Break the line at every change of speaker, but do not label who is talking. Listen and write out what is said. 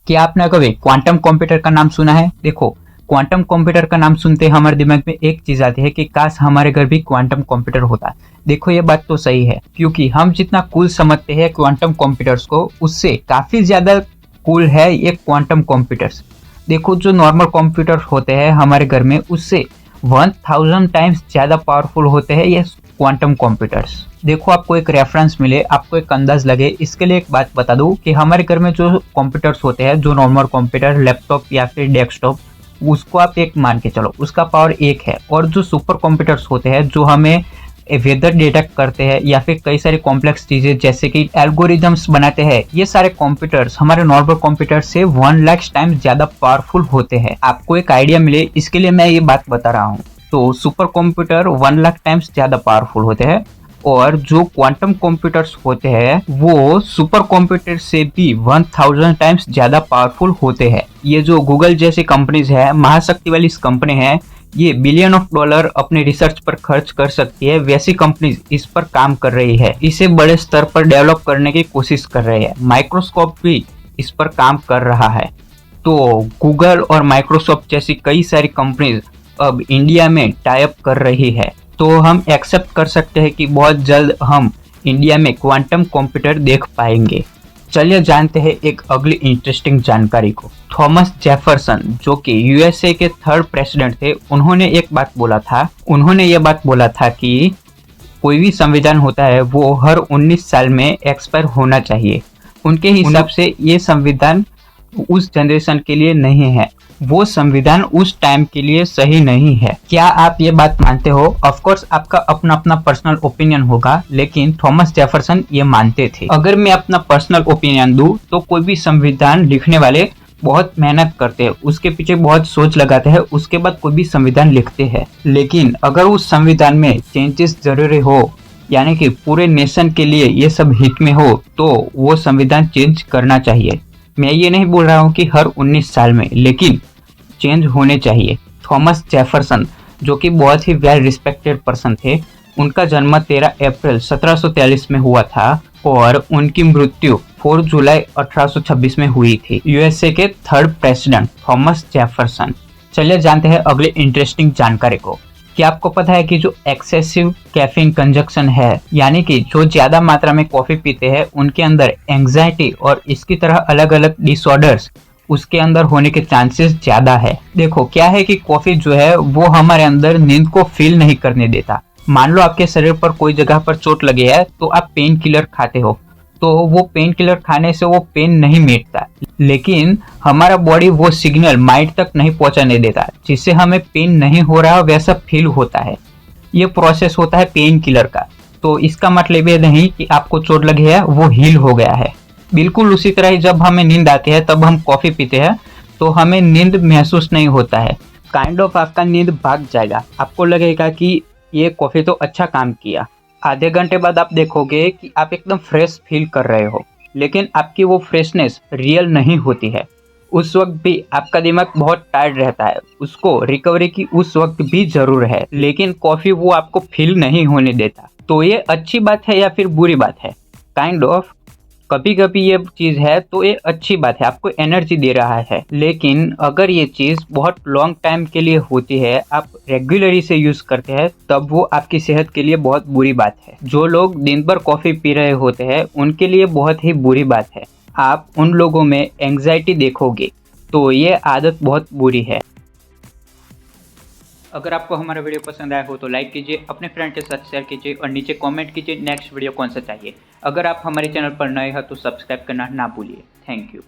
क्या आपने कभी क्वांटम कंप्यूटर का नाम सुना है? देखो, क्वांटम कंप्यूटर का नाम सुनते ही हमारे दिमाग में एक चीज आती है कि काश हमारे घर भी क्वांटम कंप्यूटर होता। देखो, ये बात तो सही है, क्योंकि हम जितना कूल समझते हैं क्वांटम कंप्यूटर्स को, उससे काफी ज्यादा कूल है ये क्वांटम कंप्यूटर्स। देखो, जो नॉर्मल कंप्यूटर होते हैं हमारे घर में, उससे 1000 टाइम्स ज्यादा पावरफुल होते हैं ये क्वांटम कंप्यूटर्स। देखो, आपको एक रेफरेंस मिले, आपको एक अंदाज लगे, इसके लिए एक बात बता दूं कि हमारे घर में जो कंप्यूटर्स होते हैं, जो नॉर्मल कंप्यूटर, लैपटॉप या फिर डेस्कटॉप, उसको आप एक मान के चलो, उसका पावर एक है। और जो सुपर कंप्यूटर्स होते हैं जो हमें वेदर डिटेक्ट करते हैं या फिर कई सारी कॉम्प्लेक्स चीजें जैसे कि एल्गोरिदम्स बनाते हैं, ये सारे कंप्यूटर्स हमारे नॉर्मल कंप्यूटर से 1 लाख टाइम्स ज्यादा पावरफुल होते हैं। आपको एक आइडिया मिले, इसके लिए मैं ये बात बता रहा हूँ। तो सुपर कंप्यूटर 1 लाख टाइम्स ज्यादा पावरफुल होते हैं, और जो क्वांटम कंप्यूटर्स होते हैं वो सुपर कंप्यूटर से भी 1000 टाइम्स ज्यादा पावरफुल होते हैं। ये जो गूगल जैसी कंपनीज है, महाशक्ति वाली कंपनी है, ये बिलियन ऑफ डॉलर अपने रिसर्च पर खर्च कर सकती है, वैसी कंपनीज इस पर काम कर रही है, इसे बड़े स्तर पर डेवलप करने की कोशिश कर रही है। माइक्रोसॉफ्ट भी इस पर काम कर रहा है। तो गूगल और माइक्रोसॉफ्ट जैसी कई सारी कंपनीज अब इंडिया में टाई अप कर रही है। तो हम एक्सेप्ट कर सकते हैं कि बहुत जल्द हम इंडिया में क्वांटम कंप्यूटर देख पाएंगे। चलिए जानते हैं एक अगली इंटरेस्टिंग जानकारी को। थॉमस जेफरसन, जो कि यूएसए के 3rd प्रेसिडेंट थे, उन्होंने एक बात बोला था। उन्होंने ये बात बोला था कि कोई भी संविधान होता है वो हर 19 साल में एक्सपायर होना चाहिए। उनके हिसाब से ये संविधान उस जनरेशन के लिए नहीं है, वो संविधान उस टाइम के लिए सही नहीं है। क्या आप ये बात मानते हो? ऑफ कोर्स आपका अपना अपना पर्सनल ओपिनियन होगा, लेकिन थॉमस जेफरसन ये मानते थे। अगर मैं अपना पर्सनल ओपिनियन दूं तो कोई भी संविधान लिखने वाले बहुत मेहनत करते हैं, उसके पीछे बहुत सोच लगाते हैं, उसके बाद कोई भी संविधान लिखते हैं। लेकिन अगर उस संविधान में चेंजेस जरूरी हो, यानी कि पूरे नेशन के लिए ये सब हित में हो, तो वो संविधान चेंज करना चाहिए। मैं ये नहीं बोल रहा हूँ कि हर 19 साल में, लेकिन चेंज होने चाहिए। थॉमस जेफरसन, जो कि बहुत ही वेल रिस्पेक्टेड पर्सन थे, उनका जन्म 13 अप्रैल 1743 में हुआ था और उनकी मृत्यु 4 जुलाई 1826 में हुई थी। यूएसए के 3rd प्रेसिडेंट थॉमस जेफरसन। चलिए जानते हैं अगले इंटरेस्टिंग जानकारी को। क्या आपको पता है कि जो एक्सेसिव कैफीन कंजक्शन है, यानी कि जो ज्यादा मात्रा में कॉफी पीते हैं, उनके अंदर एंजाइटी और इसकी तरह अलग अलग डिसऑर्डर्स उसके अंदर होने के चांसेस ज्यादा है। देखो, क्या है कि कॉफी जो है वो हमारे अंदर नींद को फील नहीं करने देता। मान लो आपके शरीर पर कोई जगह पर चोट लगी है, तो आप पेन किलर खाते हो, तो वो पेन किलर खाने से वो पेन नहीं मिटता, लेकिन हमारा बॉडी वो सिग्नल माइंड तक नहीं पहुंचाने देता, जिससे हमें पेन नहीं हो रहा वैसा फील होता है। ये प्रोसेस होता है पेन किलर का। तो इसका मतलब ये नहीं कि आपको चोट लगी है वो हील हो गया है। बिल्कुल उसी तरह ही जब हमें नींद आती है तब हम कॉफी पीते हैं तो हमें नींद महसूस नहीं होता है। काइंड ऑफ आपका नींद भाग जाएगा, आपको लगेगा कि ये कॉफी तो अच्छा काम किया। आधे घंटे बाद आप देखोगे कि आप एकदम फ्रेश फील कर रहे हो, लेकिन आपकी वो फ्रेशनेस रियल नहीं होती है। उस वक्त भी आपका दिमाग बहुत टायर्ड रहता है, उसको रिकवरी की उस वक्त भी जरूर है, लेकिन कॉफी वो आपको फील नहीं होने देता। तो ये अच्छी बात है या फिर बुरी बात है? काइंड ऑफ कभी कभी ये चीज है तो ये अच्छी बात है, आपको एनर्जी दे रहा है। लेकिन अगर ये चीज बहुत लॉन्ग टाइम के लिए होती है, आप रेगुलरली से यूज करते हैं, तब वो आपकी सेहत के लिए बहुत बुरी बात है। जो लोग दिन भर कॉफी पी रहे होते हैं उनके लिए बहुत ही बुरी बात है। आप उन लोगों में एंग्जाइटी देखोगे, तो ये आदत बहुत बुरी है। अगर आपको हमारा वीडियो पसंद आया हो तो लाइक कीजिए, अपने फ्रेंड के साथ शेयर कीजिए और नीचे कमेंट कीजिए नेक्स्ट वीडियो कौन सा चाहिए। अगर आप हमारे चैनल पर नए हैं तो सब्सक्राइब करना ना भूलिए। Thank you.